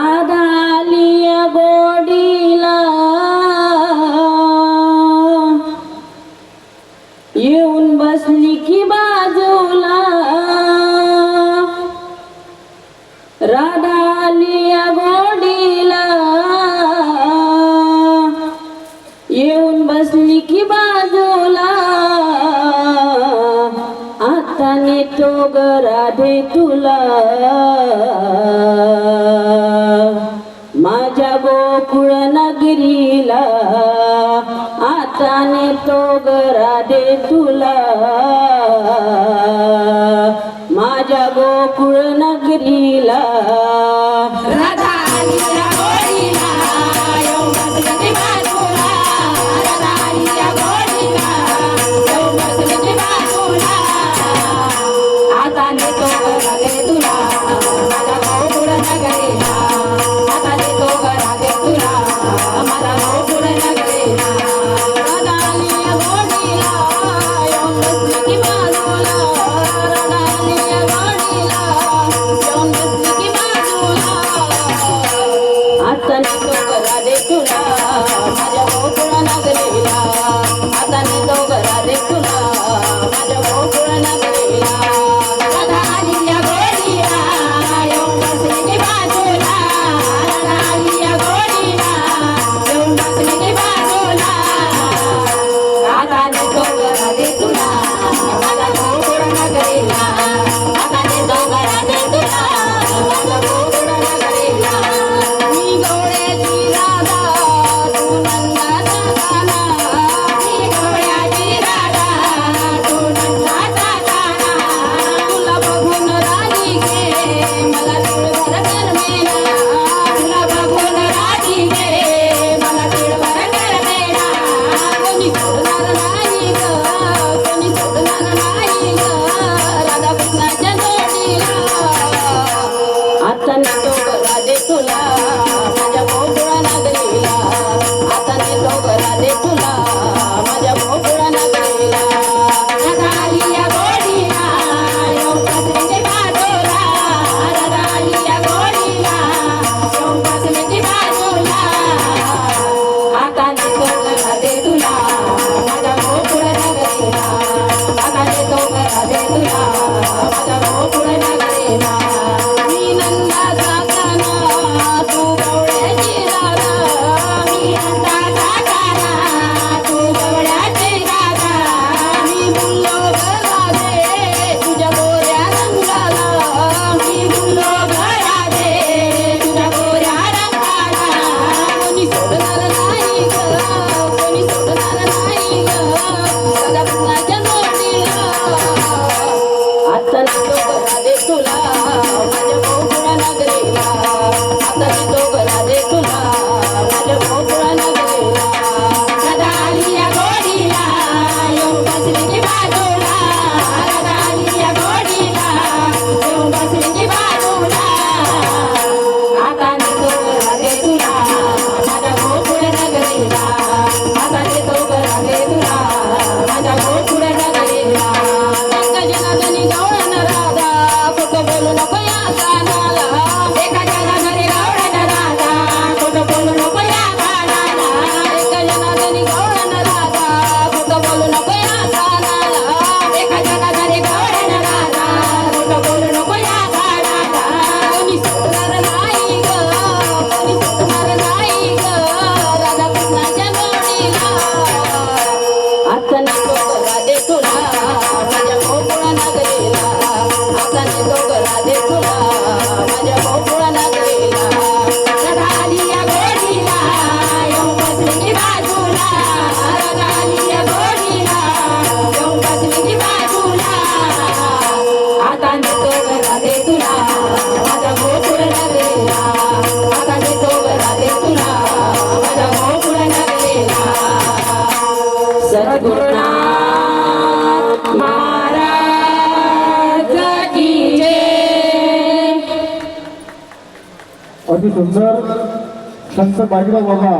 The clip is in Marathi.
राधालिया गोडीला येऊन बसली की बाजूला राधालिया गोडीला येऊन बसली की बाजूला आता नेतो ग राधे तुला माझ्या गोकुळ नगरीला आता नेतो ग राधे तुला माझ्या गोकुळ नगरीला राधालिया गोडीला येऊन बसली की बाजूला राधालिया गोडीला येऊन बसली की बाजूला आता नेतो ग राधे तुला माझ्या गोकुळ नगरीला आता नेतो ग राधे तुला माझ्या गोकुळ नगरीला राधालिया गोडीला येऊन बसली की बाजूला राधालिया गोडीला येऊन बसली की बाजूला आता नेतो ग राधे तुला माझ्या गोकुळ नगरीला आता नेतो ग राधे तुला माझ्या गोकुळ नगरीला राधालिया गोडीला येऊन बसली की बाजूला राधालिया गोडीला येऊन बसली की बाजूला आता नेतो ग राधे तुला माझ्या गोकुळ नगरीला आता नेतो ग राधे तुला माझ्या गोकुळ नगरीला मी गवळ्याची राधा तू नंदाचा काना मी गवळ्याची राधा तू नंदाचा काना तुला बघून राधी गे मला तिळभर करमेना तुला बघून राधी गे मला तिळभर करमेना कोणी सोडणार नाही ग कोणी सोडणार नाही ग राधा कृष्णाच्या जोडीला आता नेतो ग राधे तुला माझ्या गोकुळ नगरीला आता नेतो ग राधे तुला माझ्या गोकुळ नगरीला राधालिया गोडीला येऊन बसली की बाजूला राधालिया गोडीला येऊन बसली की बाजूला आता नेतो ग राधे तुला माझ्या गोकुळ नगरीला आता नेतो ग राधे तुला माझ्या गोकुळ नगरीला मी नंदाचा काना तू गवळ्याची राधा मी नंदाचा काना तू गवळ्याची राधा मी बोललो ग राधे तुझ्या गोऱ्या रंगाला मी बोललो ग राधे तुझ्या गोऱ्या रंगाला कोणी सोडणार नाही ग कोणी सोडणार नाही ग राधा कृष्णाच्या जोडीला आता नेतो ग राधे तुला माझ्या गोकुळ नगरीला आता नेतो ग राधे तुला माझ्या गोकुळ नगरीला राधालिया गोडीला येऊन बसली की बाजूला राधालिया गोडीला येऊन बसली की बाजूला आता नेतो ग राधे तुला माझ्या गोकुळ नगरीला आता नेतो ग राधे तुला माझ्या गोकुळ नगरीला जनार्दनी गवळण राधा खोटं बोलू नको या कानाला एका जना घरी गवळण राधा खोटं बोलू नको या कानाला एका जनार्दनी गवळण राधा खोटं बोलू नको या कानाला एका जना घरी गवळण राधा खोटं बोलू नको या कानाला कोणी सोडणार नाही ग कोणी सोडणार नाही ग राधा कृष्णाच्या जोडीला आता नेतो ग राधे तुला माझ्या गोकुळ नगरीला आता नेतो ग राधे तुला माझ्या गोकुळ नगरीला राधालिया गोडीला येऊन बसली की बाजूला राधालिया गोडीला येऊन बसली की बाजूला आता नेतो ग राधे तुला माझ्या गोकुळ नगरीला आता नेतो ग राधे तुला माझ्या गोकुळ नगरीला सद्गुरुनाथ महाराज की जय। अति सुंदर संत बाजीराव बाबा